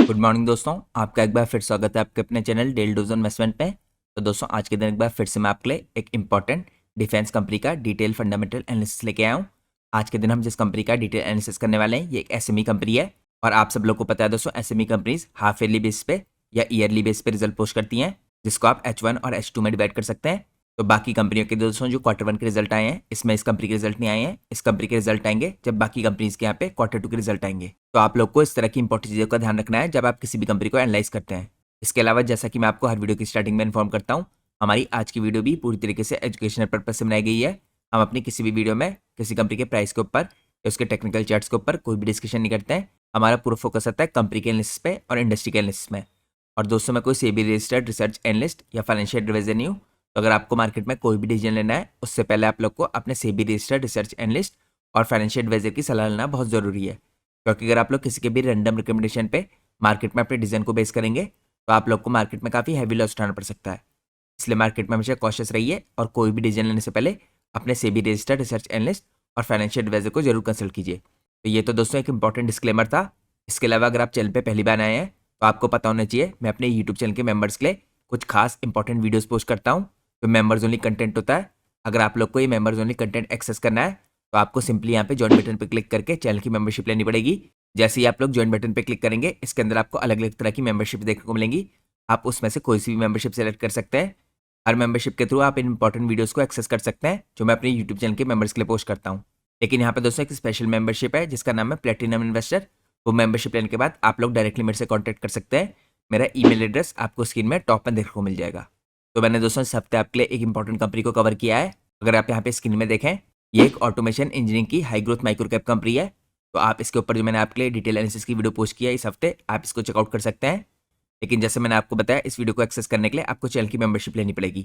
Good morning दोस्तों, आपका एक बार फिर स्वागत है आपके अपने चैनल डेली डोज इन्वेस्टमेंट में। तो दोस्तों आज के दिन एक बार फिर से मैं आपके लिए एक इंपॉर्टेंट डिफेंस कंपनी का डिटेल फंडामेंटल एनालिसिस लेके आया हूँ। आज के दिन हम जिस कंपनी का डिटेल एनालिसिस करने वाले हैं ये एक एसएमई कंपनी है। और आप सब लोग को पता है दोस्तों, SME companies half yearly base पे या ईयरली बेस पे रिजल्ट पोस्ट करती हैं, जिसको आप H1 और H2 में डिवाइड कर सकते हैं। तो बाकी कंपनियों के दोस्तों जो Q1 के रिजल्ट आए हैं, इसमें इस कंपनी के रिजल्ट नहीं आए हैं। इस कंपनी के रिजल्ट आएंगे जब बाकी कंपनीज के यहाँ पे Q2 के रिजल्ट आएंगे। तो आप लोग को इस तरह की इंपॉर्टेंट चीज़ों का ध्यान रखना है जब आप किसी भी कंपनी को एनालाइज करते हैं। इसके अलावा जैसा कि मैं आपको हर वीडियो की स्टार्टिंग में इन्फॉर्म करता हूँ, हमारी आज की वीडियो भी पूरी तरीके से एजुकेशनल पर्पज से बनाई गई है। हम अपनी किसी भी वीडियो में किसी कंपनी के प्राइस के ऊपर या उसके टेक्निकल चार्ट्स के ऊपर कोई भी डिस्कशन नहीं करते हैं। हमारा पूरा फोकस आता है कंपनी के एनालिसिस पे और इंडस्ट्री के एनालिसिस में। और दोस्तों मैं कोई सेबी रजिस्टर्ड रिसर्च एनालिस्ट या फाइनेंशियल एडवाइजर नहीं हूँ। तो अगर आपको मार्केट में कोई भी डिसीजन लेना है, उससे पहले आप लोग को अपने सेबी रजिस्टर्ड रिसर्च एनालिस्ट और फाइनेंशियल एडवाइजर की सलाह लेना बहुत ज़रूरी है। क्योंकि अगर आप लोग किसी के भी रैंडम रिकमेंडेशन पे मार्केट में अपने डिसीजन को बेस करेंगे तो आप लोग को मार्केट में काफ़ी हैवी लॉस उठाना पड़ सकता है। इसलिए मार्केट में हमेशा कॉशियस रहिए और कोई भी डिसीजन लेने से पहले अपने सेबी रजिस्टर्ड रिसर्च एनालिस्ट और फाइनेंशियल एडवाइजर को जरूर कंसल्ट कीजिए। तो ये तो दोस्तों एक इंपॉर्टेंट डिस्क्लेमर था। इसके अलावा अगर आप चैनल पे पहली बार आए हैं तो आपको पता होना चाहिए मैं अपने यूट्यूब चैनल के मेंबर्स के लिए कुछ खास इंपॉर्टेंट वीडियोस पोस्ट करता हूँ जो मेंबर्स ओनली कंटेंट होता है। अगर आप लोग को ये मेंबर्स ओनली कंटेंट एक्सेस करना है तो आपको सिंपली यहाँ पे ज्वाइन बटन पर क्लिक करके चैनल की मेंबरशिप लेनी पड़ेगी। जैसे ही आप लोग ज्वाइन बटन पर क्लिक करेंगे, इसके अंदर आपको अलग अलग तरह की मेंबरशिप देखने को मिलेंगी। आप उसमें से कोई सी भी मेंबरशिप सेलेक्ट कर सकते हैं। हर मेंबरशिप के थ्रू आप इन इंपॉर्टेंट वीडियोस को एक्सेस कर सकते हैं जो मैं अपने यूट्यूब चैनल के मेंबर्स के लिए पोस्ट करता हूँ। लेकिन यहाँ पे दोस्तों एक स्पेशल मेंबरशिप है जिसका नाम है प्लेटिनम इन्वेस्टर। वो मेंबरशिप लेने के बाद आप लोग डायरेक्टली मेरे से कॉन्टैक्ट कर सकते हैं। मेरा ईमेल एड्रेस आपको स्क्रीन में टॉप में देखने को मिल जाएगा। तो मैंने दोस्तों इस हफ्ते आपके लिए एक इंपॉर्टेंट कंपनी को कवर किया है। अगर आप यहाँ पे स्क्रीन में देखें, ये एक ऑटोमेशन इंजीनियरिंग की high growth micro cap company है। तो आप इसके ऊपर जो मैंने आपके लिए डिटेल एनालिसिस की वीडियो पोस्ट किया है इस हफ्ते, आप इसको चेकआउट कर सकते हैं। लेकिन जैसे मैंने आपको बताया, इस वीडियो को एक्सेस करने के लिए आपको चैनल की मेंबरशिप लेनी पड़ेगी।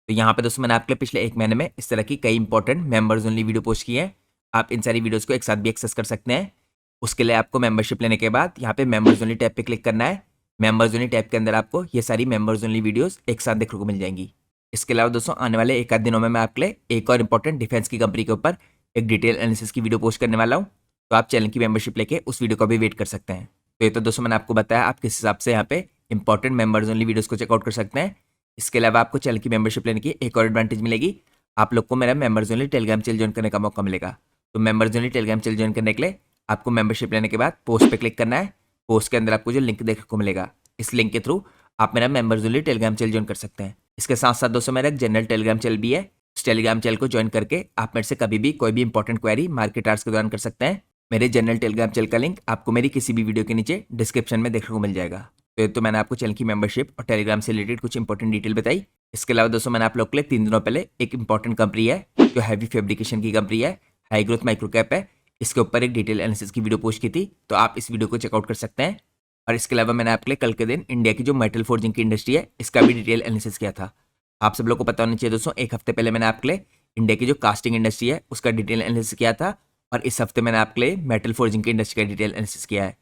तो यहाँ पे दोस्तों मैंने आपके लिए पिछले एक महीने में इस तरह की कई important members only video post की है। आप इन सारी वीडियोस को एक साथ भी एक्सेस कर सकते हैं। उसके लिए आपको मेंबरशिप लेने के बाद यहाँ पे मेंबर्स ओनली टैब पे क्लिक करना है। मेंबर्स ओनली टैब के अंदर आपको ये सारी मेंबर्स ओनली वीडियोस एक साथ देखने को मिल जाएंगी। इसके अलावा दोस्तों आने वाले एक आध दिनों में मैं आपके लिए एक और इंपॉर्टेंट डिफेंस की कंपनी के ऊपर एक डिटेल एनालिसिस की वीडियो पोस्ट करने वाला हूँ। तो आप चैनल की मेंबरशिप लेके उस वीडियो को भी वेट कर सकते हैं। तो ये तो दोस्तों मैंने आपको बताया आप किस हिसाब से यहाँ पे इंपॉर्टेंट मेंबर्स ओनली वीडियोस को चेकआउट कर सकते हैं। इसके अलावा आपको चैनल की मेंबरशिप लेने की एक और एडवांटेज मिलेगी। आप लोग को मेरा members only Telegram channel join करने का मौका मिलेगा। तो members only Telegram channel join करने के लिए आपको मेंबरशिप लेने के बाद पोस्ट पे क्लिक करना है। पोस्ट के अंदर आपको जो लिंक देखने को मिलेगा, इस लिंक के थ्रू आप मेरा members only Telegram channel join कर सकते हैं। इसके साथ साथ दोस्तों मेरा एक जनरल टेलीग्राम चैनल भी है। उस टेलीग्राम चैनल को ज्वाइन करके आप मेरे से कभी भी कोई भी इंपॉर्टेंट क्वेरी मार्केट आवर्स के दौरान कर सकते हैं। मेरे जनरल टेलीग्राम चैनल का लिंक आपको मेरी किसी भी वीडियो के नीचे डिस्क्रिप्शन में देखने को मिल जाएगा। तो मैंने आपको चैनल की मेंबरशिप और टेलीग्राम से रिलेटेड कुछ इंपॉर्टेंट डिटेल बताई। इसके अलावा दोस्तों मैंने आप लोग के लिए 3 दिनों पहले एक इंपॉर्टेंट कंपनी है जो हैवी फैब्रिकेशन की कंपनी है, हाई ग्रोथ माइक्रो कैप है, इसके ऊपर एक डिटेल एनालिसिस की वीडियो पोस्ट की थी। तो आप इस वीडियो को चेकआउट कर सकते हैं। और इसके अलावा मैंने आपके लिए कल के दिन इंडिया की जो मेटल फोर्जिंग की इंडस्ट्री है इसका भी डिटेल एनालिसिस किया था। आप सब लोग को पता होना चाहिए दोस्तों, एक हफ्ते पहले मैंने आपके लिए इंडिया की जो कास्टिंग इंडस्ट्री है उसका डिटेल एनालिसिस किया था। और इस हफ्ते मैंने आपके लिए मेटल फोर्जिंग की इंडस्ट्री का डिटेल एनालिसिस किया है।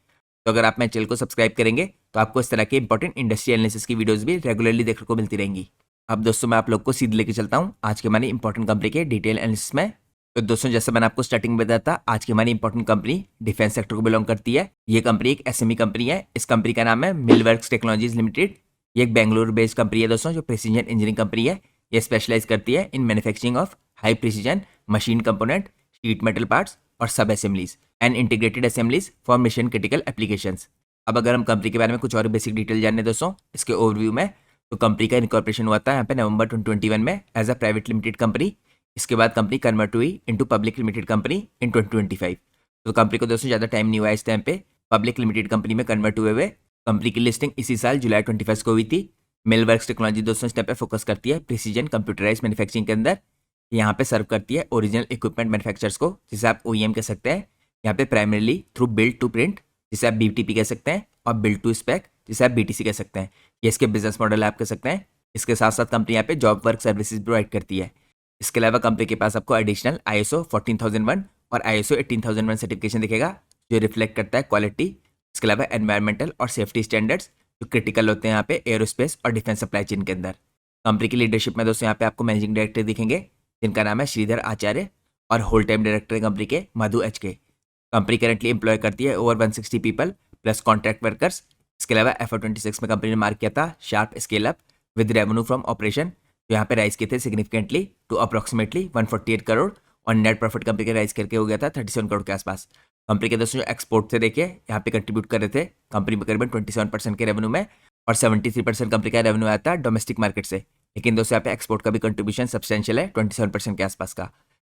तो अगर आप मेरे चैनल को सब्सक्राइब करेंगे तो आपको इस तरह के इंपॉर्टेंट इंडस्ट्री एनालिसिस की वीडियोस भी रेगुलरली देखने को मिलती रहेंगी। अब दोस्तों मैं आप लोग को सीधे लेके चलता हूँ आज की हमारी इंपॉर्टेंट कंपनी के डिटेल एनालिसिस में। तो दोस्तों जैसे मैंने आपको स्टार्टिंग में बताया था, आज की हमारी इंपॉर्टेंट कंपनी डिफेंस सेक्टर को बिलोंग करती है। ये कंपनी एक एसएमई कंपनी है। इस कंपनी का नाम है मिलवर्क्स टेक्नोलॉजीज लिमिटेड। ये एक बेंगलुरु बेस्ड कंपनी है दोस्तों जो प्रिसीजन इंजीनियरिंग कंपनी है। ये स्पेशलाइज करती है in manufacturing of high precision machine component, sheet metal parts और सब assemblies and integrated assemblies for mission critical applications. अब अगर हम कंपनी के बारे में कुछ और बेसिक डिटेल जानने दोस्तों इसके ओवरव्यू में, तो कंपनी का इनकॉर्पोरेशन हुआ था यहाँ पे नवंबर 2021 में as a private limited company. इसके बाद कंपनी कन्वर्ट हुई into public limited company in 2025। तो कंपनी को दोस्तों ज़्यादा टाइम नहीं हुआ इस टाइम पे पब्लिक लिमिटेड कंपनी में कन्वर्ट हुए हुए। कंपनी की लिस्टिंग इसी साल जुलाई 21 को हुई थी। मिलवर्क्स टेक्नोलॉजी दोस्तों इस टाइम पे फोकस करती है प्रिसीजन कंप्यूटराइज मैन्युफैक्चरिंग के अंदर। यहाँ पे सर्व करती है ओरिजिनल इक्विपमेंट मैन्युफैक्चरर्स को, जिसे आप OEM कह सकते हैं। यहाँ पे primarily through build to print, जिसे आप BTP कह सकते हैं, और बिल्ड टू स्पेक, जिसे आप BTC कह सकते हैं। ये इसके बिजनेस मॉडल आप कह सकते हैं। इसके साथ साथ कंपनी यहाँ पे जॉब वर्क सर्विसेज प्रोवाइड करती है। इसके अलावा कंपनी के पास आपको एडिशनल ISO 14001 और ISO 18001 सर्टिफिकेशन दिखेगा जो रिफ्लेक्ट करता है क्वालिटी। इसके अलावा एनवायरमेंटल और सेफ्टी स्टैंडर्ड्स जो क्रिटिकल होते हैं यहाँ पे एरोस्पेस और डिफेंस सप्लाई चेन के अंदर। कंपनी की लीडरशिप में दोस्तों यहाँ पे आपको मैनेजिंग डायरेक्टर दिखेंगे जिनका नाम है श्रीधर आचार्य, और होल टाइम डायरेक्टर है कंपनी के मधु HK। कंपनी करेंटली एम्प्लॉय करती है over 160 people plus contract workers इसके अलावा FY26 में कंपनी ने मार्क किया था sharp scale up with revenue from operation, जो यहाँ पे राइज किए थे सिग्निफिकेंटली टू अप्रॉक्सीमेटली 148 करोड़, और नेट प्रॉफिट कंपनी के राइज करके हो गया था 37 करोड़ के आसपास। कंपनी के दोस्तों जो एक्सपोर्ट थे देखिए यहाँ पे कंट्रीब्यूट कर रहे थे कंपनी में करीबन 27% के रेवेन्यू में, और 73% कंपनी का रेवेन्यू आया था डोमेस्टिक मार्केट से। लेकिन दोस्तों यहाँ पे एक्सपोर्ट का भी कंट्रीब्यूशन सब्सटेंशियल है 27% के आसपास का।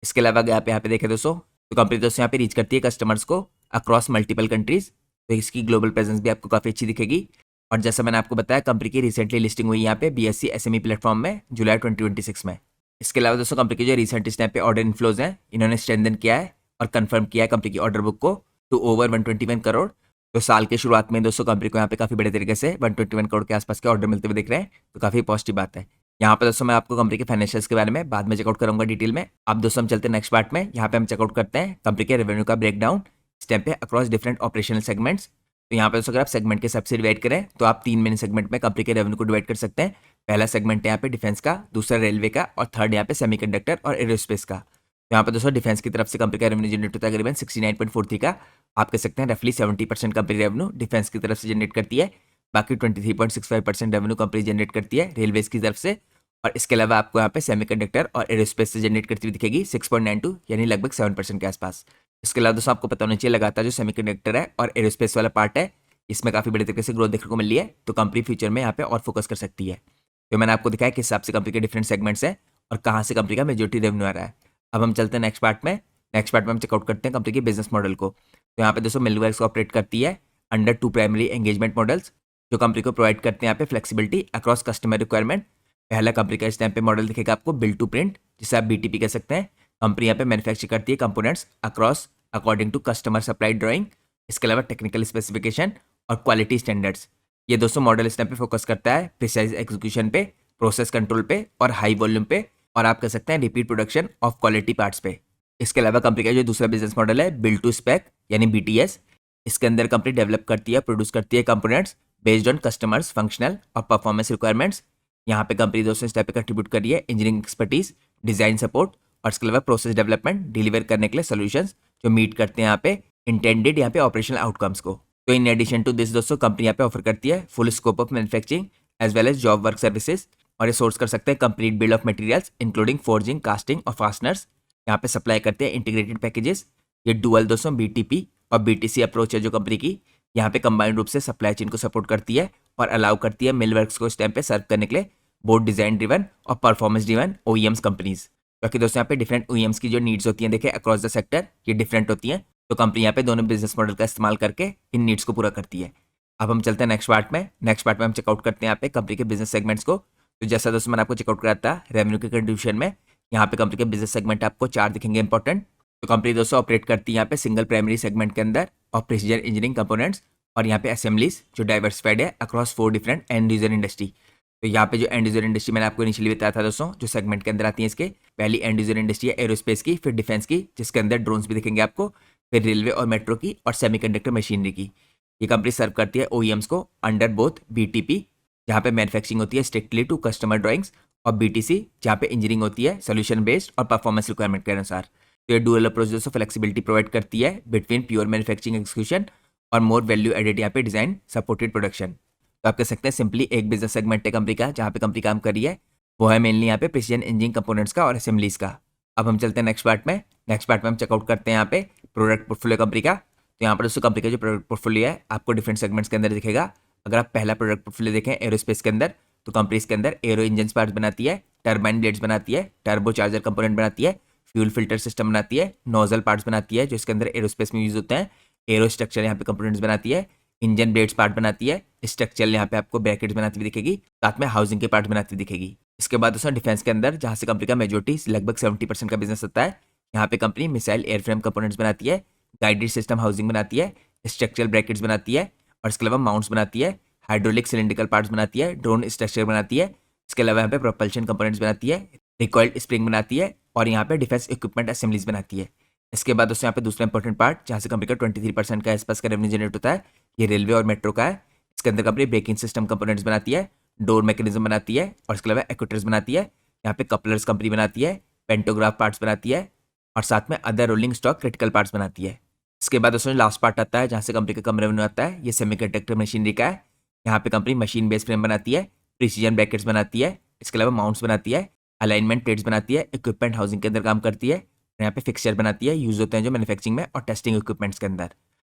इसके अलावा अगर यहाँ पे देखें दोस्तों, तो कंपनी दोस्तों यहाँ पे रीच करती है कस्टमर्स को अक्रॉस मल्टीपल कंट्रीज, तो इसकी ग्लोबल प्रेजेंस भी आपको काफ़ी अच्छी दिखेगी। और जैसा मैंने आपको बताया कंपनी की रिसेंटली लिस्टिंग हुई यहाँ पे BSE SME प्लेटफॉर्म में जुलाई 2026 में। इसके अलावा दोस्तों कंपनी के जो रिसेंट इस टाइम पे ऑर्डर इनफ्लोज हैं इन्होंने स्ट्रेंथन किया है और कंफर्म किया है कंपनी की ऑर्डर बुक को टू ओवर 121 करोड़। तो साल के शुरुआत में दोस्तों कंपनी को यहाँ पे काफ़ी बड़े तरीके से 121 करोड़ के आसपास के ऑर्डर मिलते हुए दिख रहे हैं, तो काफ़ी पॉजिटिव बात है। यहाँ पे दोस्तों मैं आपको कंपनी के फाइनेंशियल्स के बारे में बाद में चेकआउट करूंगा डिटेल में। अब दोस्तों हम चलते हैं नेक्स्ट पार्ट में। यहाँ पे हम चेकआउट करते हैं कंपनी के रेवेन्यू का ब्रेकडाउन इस टाइम पे अक्रॉस डिफरेंट ऑपरेशनल सेगमेंट्स। तो यहाँ पे दोस्तों अगर आप सेगमेंट के हिसाब से डिवाइड करें तो आप 3 मेन सेगमेंट में कंपनी के रेवेन्यू को डिवाइड कर सकते हैं। पहला सेगमेंट है यहाँ पे डिफेंस का, दूसरा रेलवे का, और थर्ड यहाँ पे सेमीकंडक्टर और एरोस्पेस का। तो यहाँ पे दोस्तों डिफेंस की तरफ से कंपनी का रेवेन्यू जनरेट होता है करीबन 69.43 का, आप कह सकते हैं रफली 70% कंपनी रेवेन्यू डिफेंस की तरफ से जनरेट करती है, बाकी 23.65% रेवेन्यू कंपनी जनरेट करती है रेलवेज की तरफ से। और इसके अलावा आपको यहाँ पे सेमीकंडक्टर और एरोस्पेस से जनरेट करती हुई दिखेगी 6.92 यानी लगभग 7% के आसपास। इसके अलावा दोस्तों आपको पता होना चाहिए लगातार जो सेमीकंडक्टर है और एरोस्पेस वाला पार्ट है इसमें काफ़ी बड़े तरीके से ग्रोथ देखने को मिली है, तो कंपनी फ्यूचर में यहाँ पे और फोकस कर सकती है। तो मैंने आपको दिखाया किस हिसाब से कंपनी के डिफरेंट सेगमेंट्स हैं और कहाँ से कंपनी का मेजोरिटी रेवेन्यू आ रहा है। अब हम चलते हैं नेक्स्ट पार्ट में। नेक्स्ट पार्ट में हम चेकआउट करते हैं कंपनी के बिजनेस मॉडल को। तो यहाँ पे दोस्तों मिलवर्क्स ऑपरेट करती है अंडर 2 प्राइमरी एंगेजमेंट मॉडल्स, जो कंपनी को प्रोवाइड करते हैं यहाँ पे फ्लेक्सिबिलिटी अक्रॉस कस्टमर रिक्वायरमेंट। पहला कंपनी का इस टाइम पे मॉडल दिखेगा आपको बिल्ड टू प्रिंट, जिसे आप BTP कह सकते हैं। कंपनी यहाँ पे मैन्युफैक्चर करती है components across according to customer supply drawing. इसके अलावा टेक्निकल स्पेसिफिकेशन और क्वालिटी स्टैंडर्ड्स। ये दोस्तों मॉडल इस टाइम पे फोकस करता है प्रिसाइज एग्जीक्यूशन पे, प्रोसेस कंट्रोल पे और हाई वॉल्यूम पे, और आप कह सकते हैं repeat production of quality parts पे। इसके अलावा कंपनी का जो दूसरा बिजनेस मॉडल है बिल्ड टू स्पेक यानी BTS, इसके अंदर कंपनी डेवलप करती है प्रोड्यूस करती है components based on customers functional और परफॉर्मेंस रिक्वायरमेंट्स। यहाँ पे कंपनी दोस्तों इस टाइप पे कंट्रीब्यूट करी है इंजीनियरिंग एक्सपर्टीज, डिजाइन सपोर्ट और इसके अलावा प्रोसेस डेवलपमेंट डिलीवर करने के लिए सोल्यूशंस जो मीट करते हैं यहाँ पे इंटेंडेड यहाँ पे ऑपरेशनल आउटकम्स को। तो इन एडिशन टू दिस दोस्तों कंपनी यहाँ पे ऑफर करती है full scope of manufacturing as well as job work services, और ये सोर्स कर सकते हैं complete build of materials including forging, casting और फास्टनर्स। यहाँ पे सप्लाई करते हैं इंटीग्रेटेड पैकेजेस। ये डुअल दोस्तों BTP और BTC अप्रोच है जो कंपनी की यहाँ पे कंबाइंड रूप से सप्लाई चेन को सपोर्ट करती है और अलाउ करती है मिल वर्क्स को इस टाइम पे सर्व करने के लिए बोथ डिजाइन ड्रिवन और परफॉर्मेंस ड्रिवन OEMs कंपनीज। क्योंकि दोस्तों यहाँ पे डिफरेंट OEMs की जो नीड्स होती हैं देखिए अक्रॉस द सेक्टर ये डिफरेंट होती हैं, तो कंपनी यहाँ पे दोनों बिजनेस मॉडल का इस्तेमाल करके इन नीड्स को पूरा करती है। अब हम चलते हैं नेक्स्ट पार्ट में। नेक्स्ट पार्ट में हम चेकआउट करते हैं यहाँ पे कंपनी के बिजनेस सेगमेंट्स को। तो जैसा दोस्तों मैंने आपको चेकआउट कराया था रेवेन्यू के कंट्रीब्यूशन में, यहाँ पे कंपनी के बिजनेस सेगमेंट आपको 4 दिखेंगे इंपॉर्टेंट। तो कंपनी दोस्तों ऑपरेट करती है यहाँ पे सिंगल प्राइमरी सेगमेंट के अंदर और प्रिसीजन इंजीनियरिंग कंपोनेंट्स, और यहाँ पे असेंबलीज जो डाइवर्सिफाइड है across 4 different and user industry. तो यहाँ पे जो एंड यूजर इंडस्ट्री मैंने आपको इनिशियली बताया था दोस्तों जो सेगमेंट के अंदर आती है, इसके पहली एंड यूजर इंडस्ट्री है एरोस्पेस की, फिर डिफेंस की जिसके अंदर ड्रोन्स भी दिखेंगे आपको, फिर रेलवे और मेट्रो की, और सेमीकंडक्टर मशीनरी की। ये कंपनी सर्व करती है OEMs को अंडर बोथ BTP जहाँ पे मैन्युफैक्चरिंग होती है स्ट्रिक्टली टू कस्टमर ड्राइंग्स, और BTC जहाँ पे इंजीनियरिंग होती है सोल्यूशन बेस्ड और परफॉर्मेंस रिक्वायरमेंट के अनुसार। तो ये डुअल अप्रोच दोस्तों फ्लेक्सिबिलिटी प्रोवाइड करती है बिटवीन प्योर मैन्युफैक्चरिंग एक्सक्यूशन और मोर वैल्यू एडेड यहाँ पे डिजाइन सपोर्टेड प्रोडक्शन। तो आप कह सकते हैं सिंपली एक बिजनेस सेगमेंट है कंपनी का जहाँ पे कंपनी काम कर रही है, वो है मेनली यहाँ पे प्रिसीजन इंजीनियरिंग कंपोनेंट्स का और असेंबलीज का। अब हम चलते हैं नेक्स्ट पार्ट में। नेक्स्ट पार्ट में हम चेकआउट करते हैं यहाँ पे प्रोडक्ट पोर्टफोलियो कंपनी का। तो यहाँ पर दोस्तों कंपनी का जो प्रोडक्ट पोर्टफोलियो है आपको डिफरेंट सेगमेंट्स के अंदर दिखेगा। अगर आप पहला प्रोडक्ट पोर्टफोलियो देखें एरोस्पेस के अंदर, तो कंपनी इसके अंदर एरो इंजन पार्ट्स बनाती है, टर्बाइन ब्लेड्स बनाती है, टर्बो चार्जर कंपोनेंट बनाती है, फ्यूल फिल्टर सिस्टम बनाती है, नोजल पार्ट्स बनाती है जो इसके अंदर एरोस्पेस में यूज होते हैं, एरो स्ट्रक्चर यहाँ पे कंपोनेंट्स बनाती है, इंजन ब्लेड्स पार्ट बनाती है, स्ट्रक्चर यहाँ पे आपको ब्रैकेट्स बनाती हुई दिखेगी, साथ में हाउसिंग के पार्ट बनाती हुई दिखेगी। इसके बाद दोस्तों डिफेंस के अंदर जहाँ से कंपनी का मेजोरिटी लगभग 70% का बिजनेस होता है, यहाँ पे कंपनी मिसाइल एयरफ्रेम कंपोनेंट्स बनाती है, गाइडेड सिस्टम हाउसिंग बनाती है, स्ट्रक्चरल ब्रैकेट्स बनाती है, और इसके अलावा माउंट्स बनाती है, हाइड्रोलिक सिलिंड्रिकल पार्ट्स बनाती है, ड्रोन स्ट्रक्चर बनाती है, इसके अलावा यहाँ पे प्रोपल्शन कंपोनेंट्स बनाती है, रिकॉइल्ड स्प्रिंग बनाती है, और यहाँ पे डिफेंस इक्विपमेंट असेंबलीज बनाती है। इसके बाद दोस्तों यहाँ पे दूसरा इंपॉर्टेंट पार्ट जहाँ से कंपनी का 23% का आसपास का रेवेन्यू जनरेट होता है, ये रेलवे और मेट्रो का है। इसके अंदर कंपनी ब्रेकिंग सिस्टम कंपोनेंट्स बनाती है, डोर मैकेनिज्म बनाती है, और इसके अलावा एक्यूटर्स बनाती है, यहाँ पे कपलर्स कंपनी बनाती है, पेंटोग्राफ पार्ट्स बनाती है, और साथ में other rolling stock critical parts बनाती है। इसके बाद दोस्तों लास्ट पार्ट आता है जहाँ से कंपनी का कम रेवेन्यू आता है, ये सेमीकंडक्टर मशीनरी का है। यहाँ पे कंपनी मशीन बेस्ड फ्रेम बनाती है, प्रिसीजन ब्रैकेट्स बनाती है, इसके अलावा माउंट्स बनाती है, अलाइनमेंट प्लेट्स बनाती है, इक्विपमेंट हाउसिंग के अंदर काम करती है, और यहाँ पे फिक्सचर बनाती है, यूज होते हैं जो मैन्युफैक्चरिंग में और टेस्टिंग इक्विपमेंट्स के अंदर।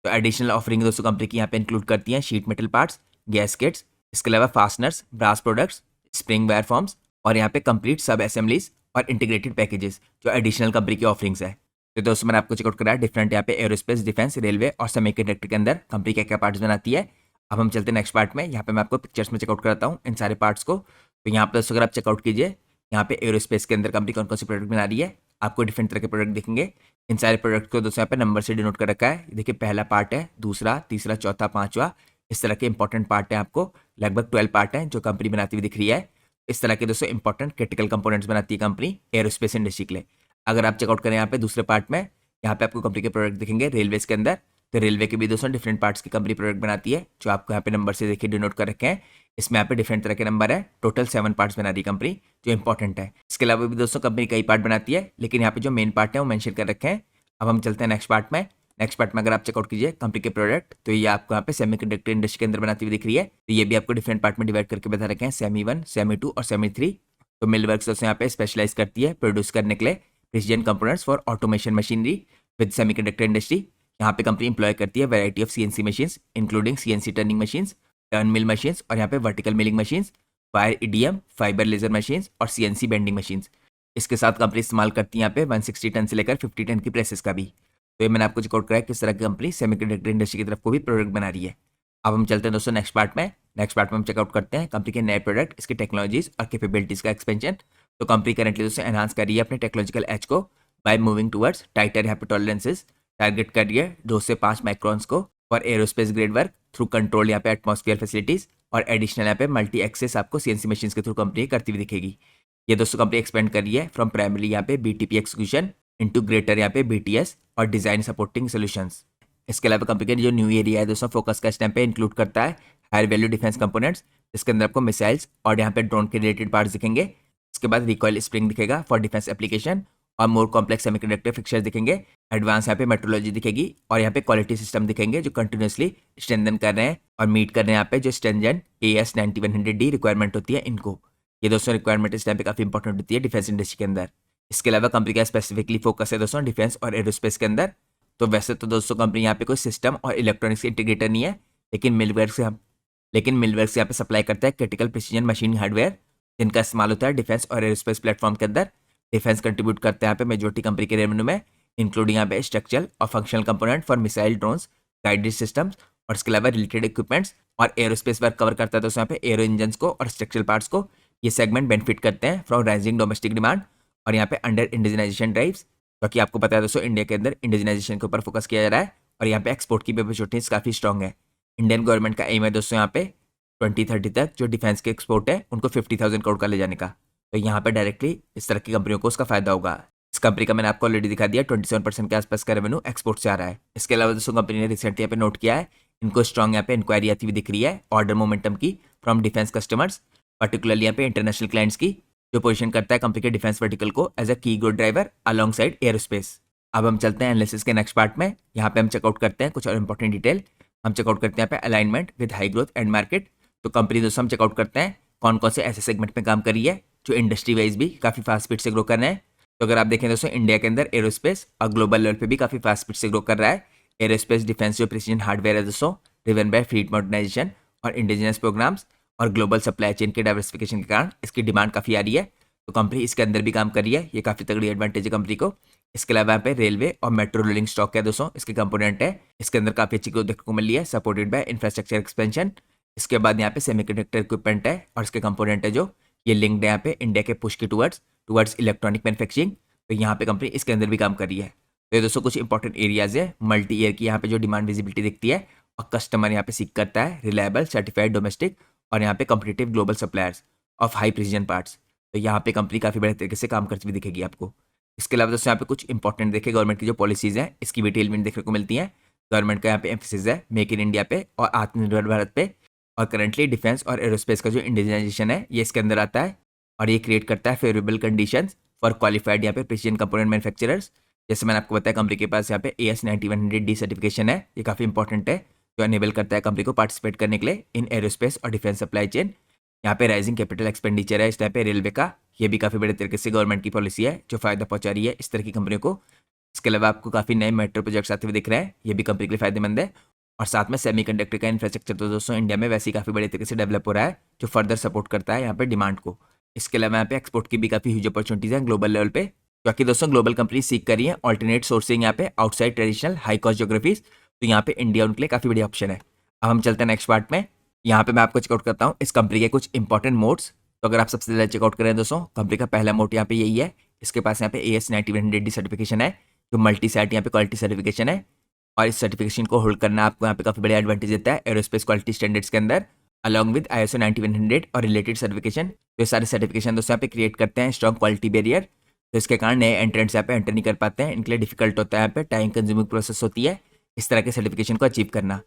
तो एडिशनल ऑफरिंग दोस्तों कंपनी की यहाँ पे इंक्लूड करती हैं शीट मेटल पार्ट्स, गैसकेट्स, इसके अलावा fasteners, brass products, spring wire forms, और यहाँ पे कंप्लीट सब असेंबलीज और इंटीग्रेटेड पैकेजेस जो एडिशनल कंपनी की ऑफरिंग्स है। तो दोस्तों मैंने आपको चेकआउट कराया डिफरेंट यहाँ पे एरोस्पेस, डिफेंस, रेलवे और सेमीकंडक्टर के अंदर कंपनी क्या क्या पार्ट्स बनाती है। अब हम चलते हैं नेक्स्ट पार्ट में। यहाँ पे मैं आपको पिक्चर्स में चेकआउट कराता हूँ इन सारे पार्ट्स को। तो यहाँ पे दोस्तों अगर आप चेकआउट कीजिए, यहाँ पे एरोस्पेस के अंदर कंपनी कौन कौन से प्रोडक्ट बना रही है, आपको डिफरेंट तरह के प्रोडक्ट दिखेंगे। इन सारे प्रोडक्ट को दोस्तों यहाँ पे नंबर से डिनोट कर रखा है। देखिए पहला पार्ट है, दूसरा, तीसरा, चौथा, पांचवा, इस तरह के इंपॉर्टेंट पार्ट है। आपको लगभग 12 पार्ट है जो कंपनी बनाती हुई दिख रही है। इस तरह के दोस्तों इंपॉर्टेंट क्रिटिकल कंपोनेंट्स बनाती है कंपनी एरोस्पेस इंडस्ट्री के लिए। अगर आप चेकआउट करें यहाँ पे दूसरे पार्ट में, यहाँ पे आपको कंपनी के प्रोडक्ट दिखेंगे रेलवेज के अंदर। तो रेलवे के भी दोस्तों डिफरेंट पार्ट्स की कंपनी प्रोडक्ट बनाती है जो आपको यहाँ पे नंबर से देखिए डिनोट कर रखे हैं। इसमें यहाँ पे डिफरेंट तरह के नंबर है। टोटल 7 पार्ट्स बना रही है कंपनी जो इंपॉर्टेंट है। इसके अलावा भी दोस्तों कंपनी कई पार्ट बनाती है, लेकिन यहाँ पे जो मेन पार्ट है वो मेंशन कर रखे हैं। अब हम चलते हैं नेक्स्ट पार्ट में। नेक्स्ट पार्ट में अगर आप चेकआउट कीजिए कंपनी के प्रोडक्ट, तो ये आपको यहाँ पे सेमीकंडक्टर इंडस्ट्री के अंदर बनाती हुई दिख रही है। तो ये भी आपको डिफरेंट पार्ट में डिवाइड करके बता रखे हैं, सेमी 1, सेमी 2 और सेमी 3। तो मिलवर्क्स दोस्तों यहाँ पे स्पेशलाइज करती है प्रोड्यूस करने के लिए precision components for automation machinery with semiconductor industry. यहाँ पे कंपनी इंप्लॉय करती है variety of CNC machines including CNC turning machines, turn mill machines, और यहाँ पे vertical milling machines, wire EDM, fibre laser machines और सीएनसी बेंडिंग मशीन्स। इसके साथ कंपनी इस्तेमाल करती है यहाँ पे 160 टन से लेकर 50 टन की प्रेसेस का भी। तो ये मैंने आपको चेकआउट कराया किस तरह की कंपनी सेमीकंडक्टर इंडस्ट्री की तरफ को भी प्रोडक्ट बना रही है। अब हम चलते हैं दोस्तों नेक्स्ट पार्ट में। नेक्स्ट पार्ट में हम चेकआउट करते हैं कंपनी के नए प्रोडक्ट, इसकी टेक्नोलॉजीज और कैपेबिलिटीज का एक्सपेंशन। तो कंपनी करेंटली दोस्तों एनहांस कर रही है अपने टेक्नोलॉजिकल एज को बाय मूविंग टुवर्ड्स टाइटर यहाँ पे टॉलरेंसेस। टारगेट कर रही है 2 से 5 माइक्रॉन्स को for aerospace grade work through control यहाँ पे एटमॉस्फेयर फैसिलिटीज, और एडिशनल यहाँ पे मल्टी एक्सेस आपको सीएनसी मशीन्स के थ्रू कंपनी करती हुई दिखेगी। ये दोस्तों कंपनी एक्सपेंड कर रही है फ्रॉम प्राइमरी यहाँ पे बीटीपी एक्सक्यूशन इनटू ग्रेटर यहाँ पे बीटीएस और डिजाइन सपोर्टिंग सॉल्यूशंस। इसके अलावा कंपनी का जो न्यू एरिया है दोस्तों फोकस का इस टाइम पे इंक्लूड करता है हायर वैल्यू डिफेंस कंपोनेंट्स, इसके अंदर आपको मिसाइल्स और यहाँ पे ड्रोन के रिलेटेड पार्ट्स दिखेंगे। इसके बाद रिकॉइल स्प्रिंग दिखेगा फॉर डिफेंस एप्लीकेशन, और मोर कॉम्प्लेक्स सेमीकंडक्टर फिक्चर्स दिखेंगे। एडवांस यहाँ पे मेट्रोलॉजी दिखेगी, और यहाँ पे क्वालिटी सिस्टम दिखेंगे जो कंटिन्यूसली स्ट्रेंथन कर रहे हैं और मीट कर रहे हैं यहाँ पे जो स्ट्रेंजेंट AS 9100D रिक्वायरमेंट होती है इनको। ये दोस्तों रिक्वायरमेंट इस टाइम पे काफी इंपॉर्टेंट होती है डिफेंस इंडस्ट्री के अंदर। इसके अलावा कंपनी का स्पेसिफिकली फोकस है दोस्तों डिफेंस और एरोस्पेस के अंदर। तो वैसे तो दोस्तों कंपनी यहाँ पे कोई सिस्टम और इलेक्ट्रॉनिक्स इंटीग्रेटर नहीं है, लेकिन मिलवेयर से यहाँ पे सप्लाई करता है क्रिटिकल प्रिसीजन मशीन हार्डवेयर जिनका इस्तेमाल होता है डिफेंस और एरोस्पेस प्लेटफॉर्म के अंदर। डिफेंस कंट्रीब्यूट करते हैं यहाँ पे मेजोरिटी कंपनी के रेवेन्यू में, इंक्लूडिंग यहाँ पे स्ट्रक्चरल और functional component for missile, drones, guided systems और इसके अलावा रिलेटेड इक्विपमेंट्स। और एरोस्पेस वर्क कवर करता है दोस्तों यहाँ पे एरो इंजन को और स्ट्रक्चरल पार्ट्स को। ये सेगमेंट बेनिफिट करते हैं फ्रॉम राइजिंग डोमेस्टिक डिमांड और यहाँ पे अंडर इंडिजिनाइजेशन ड्राइव्स, क्योंकि आपको पता है दोस्तों इंडिया के अंदर इंडिजिनाइजेशन के ऊपर फोकस किया जा रहा है, और यहाँ पे एक्सपोर्ट की भी अपॉर्चुनिटीज काफी स्ट्रॉग है। इंडियन गवर्नमेंट का एम है दोस्तों यहाँ पे 2030 तक जो डिफेंस के एक्सपोर्ट है उनको 50,000 करोड़ का ले जाने का। तो यहाँ पे डायरेक्टली इस तरह की कंपनियों को उसका फायदा होगा। इस कंपनी का मैंने आपको ऑलरेडी दिखा दिया 27% के आसपास का रेवेन्यू एक्सपोर्ट से आ रहा है। इसके अलावा दोस्तों कंपनी ने रिसेंटली यहाँ पे नोट किया है इनको स्ट्रॉन्ग यहाँ पे इंक्वायरी आती हुई दिख रही है ऑर्डर मोमेंटम की फ्रॉम डिफेंस कस्टमर्स, पर्टिकुलरली यहाँ पे इंटरनेशनल क्लाइंट्स की, जो पोजीशन करता है कंपनी के डिफेंस वर्टिकल को एज अ की growth driver along side aerospace. अब हम चलते हैं एनालिसिस के नेक्स्ट पार्ट में। यहाँ पे हम चेकआउट करते हैं कुछ और इंपॉर्टेंट डिटेल। हम चेकआउट करते हैं यहाँ पे alignment with high growth and market. तो कंपनी दोस्तों हम चेकआउट करते हैं कौन कौन से ऐसे सेगमेंट में काम कर रही है जो इंडस्ट्री वाइज भी काफी फास्ट स्पीड से ग्रो कर रहे हैं। तो अगर आप देखें दोस्तों इंडिया के अंदर एरोस्पेस और ग्लोबल लेवल पे भी काफी फास्ट स्पीड से ग्रो कर रहा है। एरोस्पेस डिफेंस जो प्रिसीजन हार्डवेयर है दोस्तों ड्रिवन बाय फ्लीट मॉडर्नाइजेशन और इंडिजिनस प्रोग्राम्स और ग्लोबल सप्लाई चेन के डाइवर्सिफिकेशन के कारण इसकी डिमांड काफी आ रही है। तो कंपनी इसके अंदर भी काम कर रही है, ये काफी तगड़ी एडवांटेज है कंपनी को। इसके अलावा यहाँ पे रेलवे और मेट्रो रोलिंग स्टॉक है दोस्तों इसके कंपोनेंट है, इसके अंदर काफी अच्छी ग्रोथ देखने को मिली है सपोर्टेड बाय इंफ्रास्ट्रक्चर एक्सपेंशन। इसके बाद यहाँ पे सेमीकंडक्टर इक्विपमेंट है और इसके कंपोनेंट है जो ये लिंक्ड है यहाँ पे इंडिया के पुश की टुवर्ड्स इलेक्ट्रॉनिक मैन्युफैक्चरिंग। तो यहाँ पे कंपनी इसके अंदर भी काम कर रही है। तो ये दोस्तों कुछ इंपॉर्टेंट एरियाज है मल्टी ईयर की यहाँ पे जो डिमांड विजिबिलिटी दिखती है, और कस्टमर यहाँ पे सीख करता है रिलायबल सर्टिफाइड डोमेस्टिक और यहाँ पे competitive global suppliers of high precision parts. तो यहाँ पे कंपनी काफी बड़े तरीके से काम करती हुई दिखेगी आपको। इसके अलावा दोस्तों यहाँ पे कुछ इंपॉर्टेंट देखे गवर्नमेंट की जो पॉलिसीज हैं इसकी भी टेलमेंट देखने को मिलती है। गवर्नमेंट का यहाँ पे एम्फेसिस है मेक इन इंडिया पे और आत्मनिर्भर भारत पे, और करंटली डिफेंस और एरोस्पेस का जो इंडिजिनाइजेशन है ये इसके अंदर आता है, और ये क्रिएट करता है फेवरेबल कंडीशंस फॉर क्वालिफाइड यहाँ पे प्रिसीजन कंपोनेंट मैन्युफैक्चरर्स। जैसे मैंने आपको बताया कंपनी के पास यहाँ पे AS 9100D सर्टिफिकेशन है, ये काफ़ी इंपॉर्टेंट है जो एनेबल करता है कंपनी को पार्टिसिपेट करने के लिए इन एरोस्पेस और डिफेंस सप्लाई चेन। यहाँ पे राइजिंग कैपिटल एक्सपेंडिचर है इस टाइम पे रेलवे का, ये भी काफ़ी बड़े तरीके से गवर्नमेंट की पॉलिसी है जो फायदा पहुंचा रही है इस तरह की कंपनियों को। इसके अलावा आपको काफ़ी नए मेट्रो प्रोजेक्ट्स आते हुए दिख रहे हैं, ये भी कंपनी के लिए फायदेमंद है। और साथ में सेमीकंडक्टर का इंफ्रास्ट्रक्चर तो दोस्तों इंडिया में वैसे ही काफ़ी बड़े तरीके से डेवलप हो रहा है, जो फर्दर सपोर्ट करता है यहाँ पे डिमांड को। इसके अलावा यहाँ पे एक्सपोर्ट की भी काफ़ी ह्यूज अपॉर्चुनिटीज़ हैं ग्लोबल लेवल पे, क्योंकि दोस्तों ग्लोबल कंपनी सीख कर रही है ऑल्टरनेट सोर्सिंग यहाँ पे outside traditional high cost geographies, तो यहाँ पे इंडिया उनके लिए काफ़ी बड़ी ऑप्शन है। अब हम चलते हैं नेक्स्ट पार्ट में। यहाँ पे मैं आपको चेकआउट करता हूँ इस कंपनी के कुछ इंपॉर्टेंट मोड्स। तो अगर आप सबसे ज़्यादा चेकआउट करें दोस्तों, कंपनी का पहला मोड यहाँ पे यही है, इसके पास यहाँ पे AS9100D सर्टिफिकेशन है, जो मल्टी साइट यहाँ पे क्वालिटी सर्टिफिकेशन है। और इस सर्टिफिकेशन को होल्ड करना आपको यहाँ पे काफ़ी बड़े एडवांटेज देता है एरोस्पेस क्वालिटी स्टैंडर्ड्स के अंदर, अलॉन्ग विद ISO 9100 और रिलेटेड सर्टिफिकेशन। तो ये सारे सर्टिफिकेशन दोस्तों यहाँ पे क्रिएट करते हैं स्ट्रॉन्ग क्वालिटी बैरियर, तो इसके कारण नए एंट्रेंट्स यहाँ पे एंटर नहीं कर पाते हैं, इनके लिए डिफिकल्ट होता है यहाँ पे, टाइम कंज्यूमिंग प्रोसेस होती है इस तरह के सर्टिफिकेशन को अचीव करना।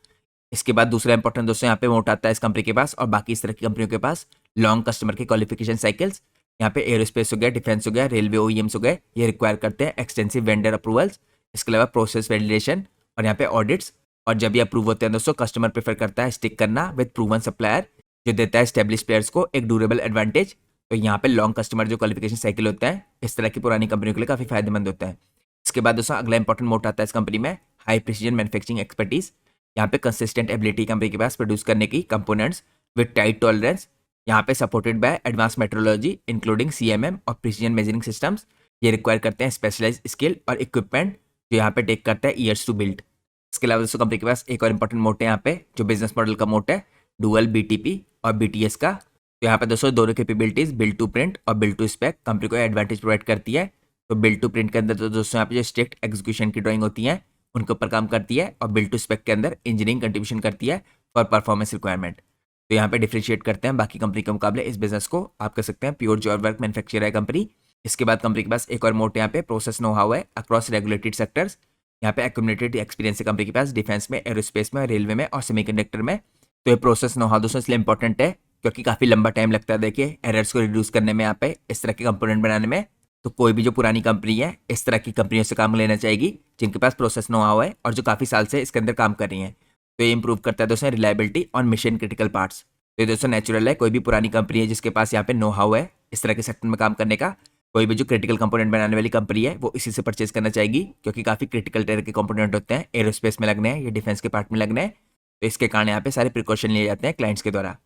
इसके बाद दूसरा इंपॉर्टेंट दोस्तों यहाँ पे मोड आता है इस कंपनी के पास और बाकी इस तरह की कंपनियों के पास, लॉन्ग कस्टमर के क्वालिफिकेशन साइकिल्स। यहाँ पे एरोस्पेस हो गया, डिफेंस हो गया, रेलवे OEMs हो गए, ये रिक्वायर करते हैं एक्सटेंसिव वेंडर अप्रूवल्स। इसके अलावा प्रोसेस वैलिडेशन और यहाँ पे ऑडिट्स, और जब ये अप्रूव होते हैं दोस्तों कस्टमर प्रेफर करता है स्टिक करना विद प्रूवन सप्लायर, जो देता है स्टेब्लिश प्लेयर्स को एक ड्यूरेबल एडवांटेज। तो यहाँ पे लॉन्ग कस्टमर जो क्वालिफिकेशन साइकिल होता है इस तरह की पुरानी कंपनियों के लिए काफ़ी फायदेमंद होता है। इसके बाद दोस्तों अगला इंपॉर्टेंट मोड आता है इस कंपनी में, हाई प्रिसीजन मैन्युफैक्चरिंग एक्सपर्टीज। यहाँ पे कंसिस्टेंट एबिलिटी कंपनी के पास प्रोड्यूस करने की कंपोनेंट्स विद टाइट टॉलरेंस, यहाँ पे supported by advance metrology including CMM और प्रिसीजन मेजरिंग सिस्टम्स। ये रिक्वायर करते हैं स्पेशलाइज स्किल और इक्विपमेंट, जो यहाँ पे टेक करता है ईयर्स टू बिल्ड। इसके अलावा दोस्तों कंपनी के पास एक और इंपॉर्टेंट मोड है यहाँ पे, जो बिजनेस मॉडल का मोड है डुअल BTP और BTS का। तो यहाँ पे दोस्तों दोनों कैपेबिलिटीज बिल्ड टू प्रिंट और बिल्ड टू स्पेक कंपनी को एडवांटेज प्रोवाइड करती है। तो बिल्ड टू प्रिंट के अंदर तो दोस्तों यहाँ पे जो स्ट्रिक्ट एग्जीक्यूशन की ड्राइंग होती है उनके ऊपर काम करती है, और बिल्ड टू स्पेक के अंदर इंजीनियरिंग कंट्रीब्यूशन करती है फॉर परफॉर्मेंस रिक्वायरमेंट। तो यहाँ पे डिफ्रेंशिएट करते हैं बाकी कंपनी के मुकाबले इस बिजनेस को, आप कह सकते हैं प्योर जॉब वर्क मैन्युफैक्चरर है कंपनी। इसके बाद कंपनी के पास एक और मोड यहाँ पे प्रोसेस नो हाउ है अक्रॉस रेगुलेटेड सेक्टर्स। यहाँ पे एक्यूमुलेटेड एक्सपीरियंस है कंपनी के पास डिफेंस में, एरोस्पेस में, रेलवे में और सेमीकंडक्टर में। तो ये प्रोसेस नो हाउ दोस्तों इसलिए इंपॉर्टेंट है क्योंकि काफ़ी लंबा टाइम लगता है देखिए एरर्स को रिड्यूस करने में, यहाँ पे इस तरह के कंपोनेंट बनाने में। तो कोई भी जो पुरानी कंपनी है इस तरह की कंपनियों से काम लेना चाहेगी जिनके पास प्रोसेस नो हाउ है और जो काफ़ी साल से इसके अंदर काम कर रही हैं। तो ये इंप्रूव करता है दोस्तों रिलायबिलिटी और मिशन क्रिटिकल पार्ट्स। तो ये दोस्तों नेचुरल है, कोई भी पुरानी कंपनी है जिसके पास यहाँ पे नो हाउ है इस तरह के सेक्टर में काम करने का, कोई भी जो क्रिटिकल कंपोनेंट बनाने वाली कंपनी है वो इसी से परचेज करना चाहेगी, क्योंकि काफ़ी क्रिटिकल तरह के कंपोनेंट होते हैं, एरोस्पेस में लगने हैं या डिफेंस के पार्ट में लगने हैं। तो इसके कारण यहाँ पे सारे प्रिकॉशन लिए जाते हैं क्लाइंट्स के द्वारा।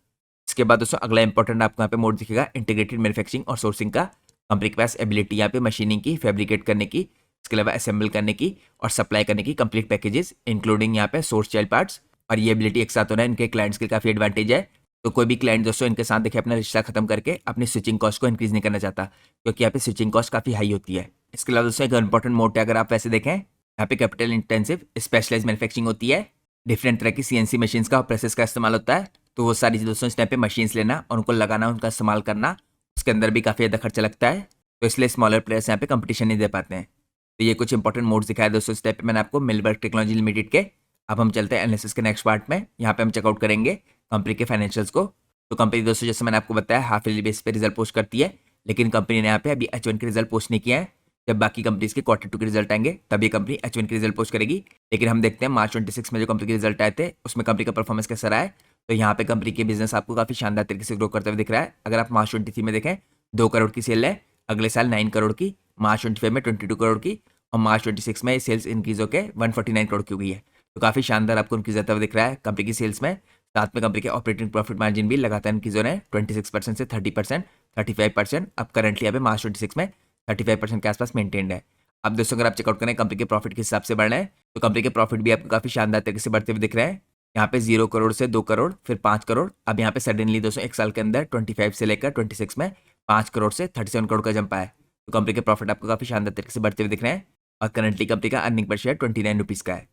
इसके बाद दोस्तों अगला इंपॉर्टेंट आपको यहाँ पे मोड दिखेगा इंटीग्रेटेड मैन्युफैक्चरिंग और सोर्सिंग का। कंपनी के पास एबिलिटी यहाँ पे मशीनिंग की, फैब्रिकेट करने की, इसके अलावा असेंबल करने की और सप्लाई करने की कंप्लीट पैकेजेस इंक्लूडिंग यहाँ पे सोर्स चाइल्ड पार्ट्स, और ये एबिलिटी एक साथ होना है इनके क्लाइंट्स के काफ़ी एडवांटेज है। तो कोई भी क्लाइंट दोस्तों इनके साथ देखिए अपना रिश्ता खत्म करके अपनी स्विचिंग कॉस्ट को इंक्रीज नहीं करना चाहता, क्योंकि यहाँ पे स्विचिंग कॉस्ट काफ़ी हाई होती है। इसके अलावा दोस्तों एक इंपॉर्टेंट मोड है, अगर आप वैसे देखें यहाँ पे कैपिटल इंटेंसिव स्पेशलाइज मैन्युफैक्चरिंग होती है, डिफरेंट तरह की CNC मशीन्स का और प्रेसेस का इस्तेमाल होता है। तो वो सारी दोस्तों इस टाइप पे मशीन्स लेना और उनको लगाना, उनका इस्तेमाल करना, उसके अंदर भी काफ़ी ज़्यादा खर्चा लगता है, तो इसलिए स्मॉलर प्लेयर्स यहाँ पे कंपटीशन नहीं दे पाते हैं। तो ये कुछ इंपॉर्टेंट मोड्स दिखाए दोस्तों इस टाइप पे मैंने आपको मिलवर्क टेक्नोलॉजी लिमिटेड के। अब हम चलते हैं एनालिसिस के नेक्स्ट पार्ट में, यहाँ पे हम चेकआउट करेंगे कंपनी के फाइनेंशियल्स को। तो कंपनी दोस्तों जैसे मैंने आपको बताया हाफ ईयरली बेस पे रिजल्ट पोस्ट करती है, लेकिन कंपनी ने यहाँ पे अभी H1 के रिजल्ट पोस्ट नहीं किया है। जब बाकी कंपनीज के Q2 के रिजल्ट आएंगे तभी कंपनी H1 के रिजल्ट पोस्ट करेगी। लेकिन हम देखते हैं मार्च 26 में जो कंपनी के रिजल्ट आए थे उसमें कंपनी का परफॉर्मेंस कैसा रहा है। तो यहाँ पे कंपनी के बिजनेस आपको काफ़ी शानदार तरीके से ग्रो करते हुए दिख रहा है। अगर आप मार्च 23 में देखें 2 करोड़ की सेल है, अगले साल 9 करोड़ की, मार्च 25 में 22 करोड़ की, और मार्च 26 में सेल्स इंक्रीज होकर 149 करोड़ की हुई है। तो काफ़ी शानदार आपको इंक्रीज आता हुआ दिख रहा है कंपनी की सेल्स में। साथ में कंपनी के ऑपरेटिंग प्रॉफिट मार्जिन भी लगातार इंक्रीज हो रहे हैं 26% से 30%, 35%। अब करंटली यहाँ पे मार्च 26 में 35% के आसपास मेंटेन्ड है। अब दोस्तों अगर आप चेकआउट करें कंपनी के प्रॉफिट के हिसाब से बढ़ रहे हैं, तो कंपनी के प्रॉफिट भी आपको काफ़ी शानदार तरीके से बढ़ते हुए दिख रहे हैं। यहाँ पे 0 करोड़ से 2 करोड़, फिर 5 करोड़, अब यहाँ पे सडनली दोस्तों एक साल के अंदर 25 से लेकर 26 में 5 करोड़ से 37 करोड़ का जंप आया है। तो कंपनी के प्रॉफिट आपको काफ़ी शानदार तरीके से बढ़ते हुए दिख रहे हैं, और करंटली कंपनी का अर्निंग पर शेयर 29 रुपीज़ का है।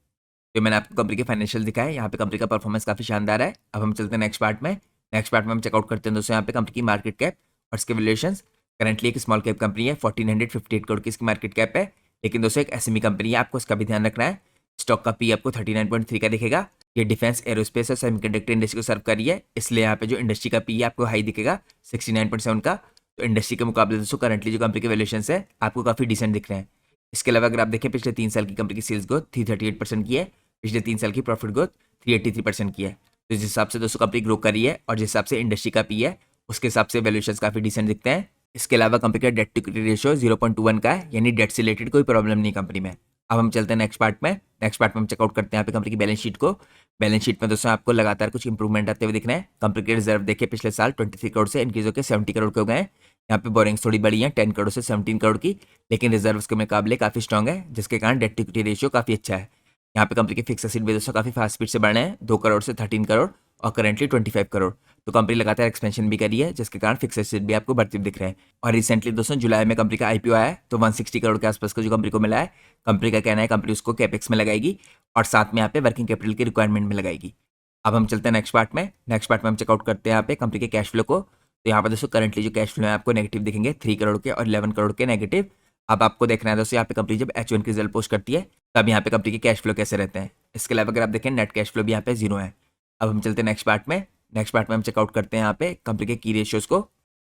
तो मैंने आपको कंपनी के फाइनेंशियल दिखाए, यहाँ पे कंपनी का परफॉर्मेंस काफ़ी शानदार है। अब हम चलते हैं नेक्स्ट पार्ट में। नेक्स्ट पार्ट में हम चेकआउट करते हैं दोस्तों यहाँ पे कंपनी की मार्केट कैप और इसके वैल्यूएशंस। करंटली एक स्मॉल कैप कंपनी है, 1458 करोड़ की इसकी मार्केट कैप है, लेकिन दोस्तों एक SME कंपनी है, आपको इसका भी ध्यान रखना है। स्टॉक का पी आपको 39.3 का दिखेगा। ये डिफेंस, एरोस्पेस और सेमीकंडक्टर इंडस्ट्री को सर्व कर रही है, इसलिए यहाँ पे जो इंडस्ट्री का पी है आपको हाई दिखेगा 69.7 का। तो इंडस्ट्री के मुकाबले दोस्तों करंटली जो कंपनी के वैल्यूएशन है आपको काफ़ी डिसेंट दिख रहे हैं। इसके अलावा अगर आप देखें पिछले 3 साल की कंपनी की सेल्स ग्रोथ 338% की है, पिछले 3 साल की प्रॉफिट ग्रोथ 383% की है। तो जिस हिसाब से दोस्तों कंपनी ग्रो करी है और जिस हिसाब से इंडस्ट्री का पी है, उसके हिसाब से वैल्यूएशंस काफ़ी डिसेंट दिखते हैं। इसके अलावा कंपनी का डेट टू इक्विटी रेशियो 0.21 का है, यानी डेट से रिलेटेड कोई प्रॉब्लम नहीं कंपनी में। अब हम चलते हैं नेक्स्ट पार्ट में। नेक्स्ट पार्ट में हम चेकआउट करते हैं यहाँ पे कंपनी की बैलेंस शीट को। बैलेंस शीट में दोस्तों आपको लगातार कुछ इंप्रूवमेंट आते हुए दिख रहे हैं। कंपनी के रिजर्व देखिए पिछले साल 23 करोड़ से इंक्रीज होकर 70 करोड़ के हो गए हैं। यहाँ पे बोरिंग्स थोड़ी बड़ी है 10 करोड़ से 17 करोड़ की, लेकिन रिजर्व के मुकाबले काफ़ी स्ट्रॉग है, जिसके कारण डेट टू इक्विटी रेशियो काफ़ी अच्छा है। यहाँ पे कंपनी के फिक्स एसेट भी दोस्तों काफ़ी फास्ट स्पीड से बढ़ रहे हैं, 2 करोड़ से 13 करोड़ और करेंटली 25 करोड़। तो कंपनी लगातार एक्सपेंशन भी करी है, जिसके कारण फिक्स एसेट भी आपको बढ़ते हुए दिख रहे हैं। और रिसेंटली दोस्तों जुलाई में कंपनी का आईपीओ आया है, तो 160 करोड़ के आसपास का जो कंपनी को मिला है। कंपनी का कहना है कंपनी उसको कैपेक्स में लगाएगी और साथ में यहाँ पे वर्किंग कैपिटल की रिक्वायरमेंट में लगाएगी। अब हम चलते हैं नेक्स्ट पार्ट में। नेक्स्ट पार्ट में हम चेकआउट करते हैं यहाँ पे कंपनी के कैश फ्लो को। तो यहाँ पर दोस्तों करंटली जो कैश फ्लो है आपको नेगेटिव दिखेंगे, 3 करोड़ के और 11 करोड़ के नेगेटिव। अब आपको देखना है दोस्तों यहाँ पे कंपनी जब H1 की रिजल्ट पोस्ट करती है तब यहाँ पे कंपनी के कैश फ्लो कैसे रहते हैं। इसके अलावा अगर आप देखें नेट कैश फ्लो भी यहाँ पे 0 है। अब हम चलते हैं नेक्स्ट पार्ट में। नेक्स्ट पार्ट में हम चेकआउट करते हैं यहाँ पे कंपनी के की रेशियोज को।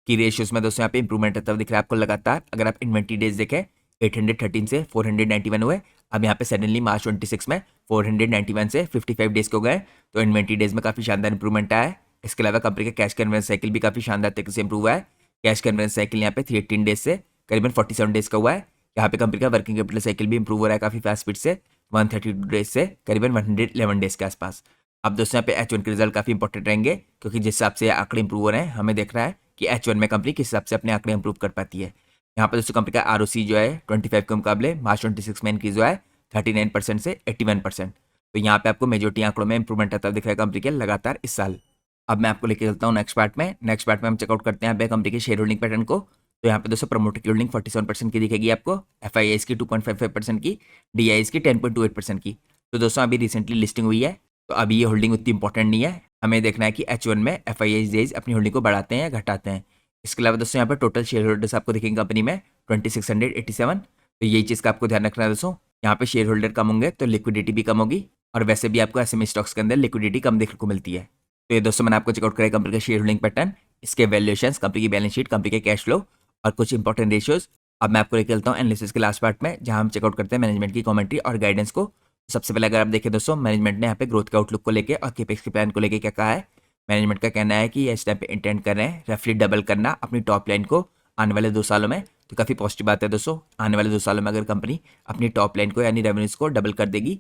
की रेशियोज में दोस्तों यहाँ पे इंप्रूवमेंट आता हुआ दिख रहा है आपको लगातार। अगर आप इन्वेंट्री डेज देखें 813 से 491 हुए। अब यहाँ पे सडनली मार्च 26 में 491 से 55 डेज के हो गए, तो इन्वेंट्री डेज में काफ़ी शानदार इंप्रूवमेंट आया है। इसके अलावा कंपनी का कैश कन्वर्जन साइकिल भी काफ़ी शानदार तरीके से इंप्रूव हुआ है। कैश कन्वर्जन साइकिल यहाँ पे 318 डेज से करीबन 47 डेज का हुआ है। यहाँ पे कंपनी का वर्किंग कैपिटल साइकिल भी इंप्रूव हो रहा है काफ़ी फास्ट स्पीड से 132 डेज से करीबन 111 डेज के आसपास। अब दोस्तों यहाँ पे H1 के रिजल्ट काफ़ी इंपॉर्टेंट रहेंगे, क्योंकि जिस हिसाब से आंकड़े इंप्रूव हो रहे हैं हमें देख रहा है कि H1 में कंपनी किस हिसाब से अपने आंकड़े इंप्रूव कर पाती है। यहाँ पर दोस्तों कंपनी का ROC जो है 25 के मुकाबले मार्च 26 में इंक्रीज हुआ है 39% से 81%। तो यहाँ पे आपको मेजोरिटी आंकड़ों में इंप्रूवमेंट आता दिख रहा है कंपनी के लगातार इस साल। अब मैं आपको लेके चलता हूँ नेक्स्ट पार्ट में। नेक्स्ट पार्ट में हम चेकआउट करते हैं कंपनी के शेयर होल्डिंग पैटर्न को। तो यहाँ पे दोस्तों प्रमोटर की होल्डिंग 47% की दिखेगी आपको, FIIs की 2.55% की, DIs की 10.28% की। तो दोस्तों अभी रिसेंटली लिस्टिंग हुई है, तो अभी ये होल्डिंग उतनी इंपॉर्टेंट नहीं है। हमें देखना है कि H1 में FIIs अपनी होल्डिंग को बढ़ाते हैं या घटाते हैं। इसके अलावा दोस्तों यहाँ पर टोटल शेयर होल्डर्स आपको दिखेंगे कंपनी में 2687। तो यही चीज़ का आपको ध्यान रखना है दोस्तों। यहाँ पे शेयर होल्डर कम होंगे तो लिक्विडिटी भी कम होगी, और वैसे भी आपको SME स्टॉक्स के अंदर लिक्विडिटी कम देखने को मिलती है। तो ये दोस्तों मैंने आपको चेकआउट कराया कंपनी का शेयर होल्डिंग पैटर्न, इसके वैल्यूएशंस, कंपनी की बैलेंस शीट, कंपनी के कैश फ्लो और कुछ इंपॉर्टेंट रेशियोज। अब मैं आपको लेकर चलता हूँ एनालिसिस के लास्ट पार्ट में, जहाँ हम चेकआउट करते हैं मैनेजमेंट की कमेंट्री और गाइडेंस को। सबसे पहले अगर आप देखें दोस्तों, मैनेजमेंट ने यहाँ पे ग्रोथ के आउटलुक को लेकर और कैपेक्स के प्लान को लेकर क्या कहा है। मैनेजमेंट का कहना है कि ये इस टाइम पे इंटेंड कर रहे हैं रफली डबल करना अपनी टॉप लाइन को आने वाले 2 सालों में। तो काफ़ी पॉजिटिव बात है दोस्तों, आने वाले 2 सालों में अगर कंपनी अपनी टॉप लाइन को यानी रेवेन्यूज को डबल कर देगी।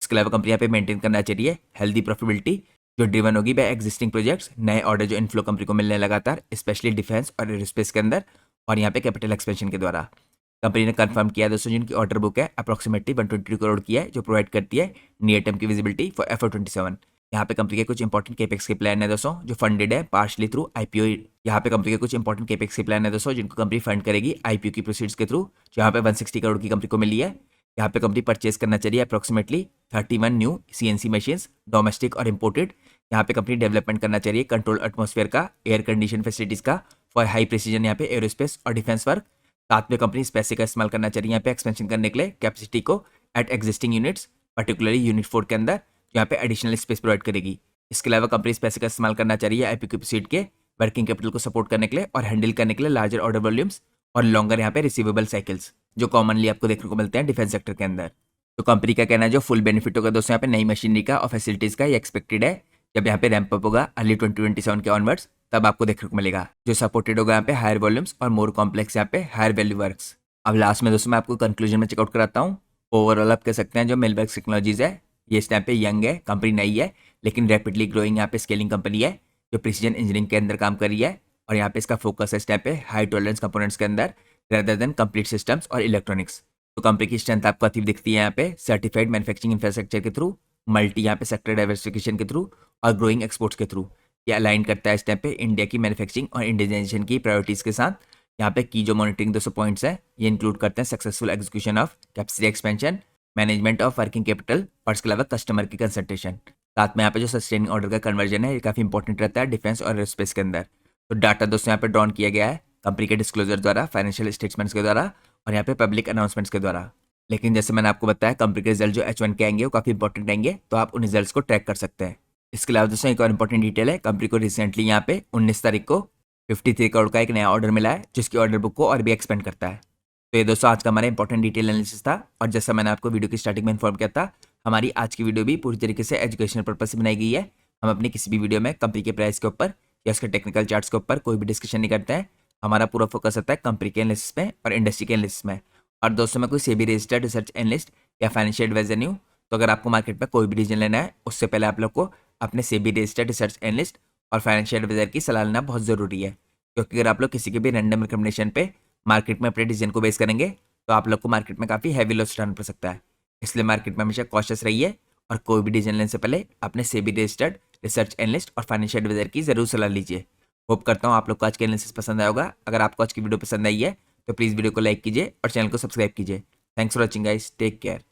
इसके अलावा कंपनी यहाँ पे मेंटेन करना चाहिए हेल्दी प्रॉफिटेबिलिटी, जो ड्रिवन होगी बाय एग्जिस्टिंग प्रोजेक्ट्स, नए ऑर्डर जो इनफ्लो कंपनी को मिलने लगातार, स्पेशली डिफेंस और एरोस्पेस के अंदर, और यहाँ पे कैपिटल एक्सपेंशन के द्वारा। कंपनी ने कंफर्म किया दोस्तों जिनकी ऑर्डर बुक है अप्रॉक्सीमेटली 122 करोड़ की है, जो प्रोवाइड करती है नियर टर्म की विजिबिलिटी फॉर FY27। यहाँ पे कंपनी के कुछ इंपॉर्टेंट केपेक्स के प्लान है दोस्तों, जो फंडेड है पार्शली थ्रू IPO। यहाँ पे कंपनी के कुछ इंपॉर्टेंट केपेक्स के प्लान है दोस्तों, जिनको कंपनी फंड करेगी IPO की प्रोसीड्स के थ्रू, जो यहाँ पे 160 करोड़ की कंपनी को मिली है। यहाँ पे कंपनी परचेज करना चाहिए approximately 31 new CNC machines, domestic और इम्पोर्टेड। यहाँ पे कंपनी डेवलपमेंट करना चाहिए कंट्रोल एटमॉस्फेयर का, एयर कंडीशन फैसिलिटीज़ का फॉर हाई प्रिसीजन यहाँ पे एरोस्पेस और डिफेंस वर्क। साथ में कंपनी स्पेस का इस्तेमाल करना चाहिए यहाँ पे एक्सपेंशन करने के लिए कैपेसिटी को at existing units, particularly unit 4 के अंदर, यहाँ पे एडिशनल स्पेस प्रोवाइड करेगी। इसके अलावा कंपनी स्पेस का इस्तेमाल करना चाहिए IPO की प्रोसीड के वर्किंग कैपिटल को सपोर्ट करने के लिए और हैंडल करने के लिए लार्जर ऑर्डर वॉल्यूम्स और लॉन्गर यहाँ पे रिसीवेबल साइकिल्स, जो कॉमनली आपको देखने को मिलते हैं डिफेंस सेक्टर के अंदर। तो कंपनी का कहना है जो फुल बेनिफिट होगा दोस्तों यहाँ पे नई मशीनरी का और फैसिलिटीज़ का, ये एक्सपेक्टेड है जब यहाँ पे रैंप अप होगा अर्ली 2027 के ऑनवर्ड्स, तब आपको देखने को मिलेगा, जो सपोर्टेड होगा यहाँ पे हायर वॉल्यूम्स और मोर कॉम्प्लेक्स यहाँ पे हायर वैल्यू वर्क्स। अब लास्ट में दोस्तों मैं आपको कंक्लूजन में चेकआउट कराता हूँ। ओवरऑल आप कह सकते हैं जो मिलवर्क्स टेक्नोलॉजीज है ये इस टाइम पे यंग है, कंपनी नई है, लेकिन रैपिडली ग्रोइंग यहाँ पे स्केलिंग कंपनी है, जो प्रिसीजन इंजीनियरिंग के अंदर काम कर रही है। और यहाँ पे इसका फोकस है इस टाइम पे हाई टॉलरेंस कंपोनेंट्स के अंदर रेदर देन कंप्लीट सिस्टम्स और इलेक्ट्रॉनिक्स। तो कंपनी की स्ट्रेंथ आपको अच्छी दिखती है यहाँ पे सर्टिफाइड मैन्युफैक्चरिंग इंफ्रास्ट्रक्चर के थ्रू, मल्टी यहाँ पे सेक्टर डाइवर्सिफिकेशन के थ्रू और ग्रोइंग एक्सपोर्ट्स के थ्रू। ये अलाइन करता है इस टाइम पे इंडिया की मैन्युफैक्चरिंग और इंडियनाइजेशन की प्रायोरिटीज़ के साथ। यहाँ पे की जो मॉनिटरिंग 200 पॉइंट्स है ये इंक्लूड करते हैं successful execution of capacity expansion, management of working capital और इसके अलावा कस्टमर की कंसल्टेशन। साथ में यहाँ पे जो सस्टेनिंग ऑर्डर का कन्वर्जन है ये काफ़ी इंपॉर्टेंट रहता है डिफेंस और एरोस्पेस के अंदर। तो डाटा दोस्तों यहाँ पे ड्रॉन किया गया है कंपनी के डिस्क्लोजर द्वारा, फाइनेंशियल स्टेटमेंट्स के द्वारा और यहाँ पे पब्लिक अनाउंसमेंट्स के द्वारा। लेकिन जैसे मैंने आपको बताया कंपनी के रिजल्ट जो H1 के आएंगे वो काफ़ी इंपॉर्टेंट आएंगे, तो आप उन रिजल्ट्स को ट्रैक कर सकते हैं। इसके अलावा दोस्तों एक और इंपॉर्टेंट डिटेल है, कंपनी को रिसेंटली यहाँ पे 19 तारीख को 53 करोड़ का एक नया ऑर्डर मिला है, जिसकी ऑर्डर बुक को और भी एक्सपेंड करता है। तो ये दोस्तों आज का हमारा इंपॉर्टेंट डिटेल एनालिसिस था, और जैसा मैंने आपको वीडियो की स्टार्टिंग में इन्फॉर्म किया था हमारी आज की वीडियो भी पूरी तरीके से एजुकेशनल पर्पज से बनाई गई है। हम अपनी किसी भी वीडियो में कंपनी के प्राइस के ऊपर या उसके टेक्निकल चार्ट्स के ऊपर कोई भी डिस्कशन नहीं करते हैं। हमारा पूरा फोकस होता है कंपनी के एनालिसिस में और इंडस्ट्री के एनालिसिस में। और दोस्तों, मैं कोई सेबी रजिस्टर्ड रिसर्च एनालिस्ट या फाइनेंशियल एडवाइजर नहीं हूँ। तो अगर आपको मार्केट में कोई भी डिसीजन लेना है, उससे पहले आप लोग को अपने सेबी रजिस्टर्ड रिसर्च एनालिस्ट और फाइनेंशियल एडवाइजर की सलाह लेना बहुत ज़रूरी है। क्योंकि अगर आप लोग किसी के भी रैंडम रिकमेंडेशन पे मार्केट में अपने डिसीजन को बेस करेंगे तो आप लोग को मार्केट में काफ़ी हैवी लॉस उठाना पड़ सकता है। इसलिए मार्केट में हमेशा कॉशियस रहिए और कोई भी डिसीजन लेने से पहले अपने सेबी रजिस्टर्ड रिसर्च एनालिस्ट और फाइनेंशियल एडवाइजर की जरूर सलाह लीजिए। होप करता हूँ आप लोग को आज का एनालिसिस पसंद आया होगा। अगर आपको आज की वीडियो पसंद आई है तो प्लीज़ वीडियो को लाइक कीजिए और चैनल को सब्सक्राइब कीजिए। Thanks for watching guys, take care.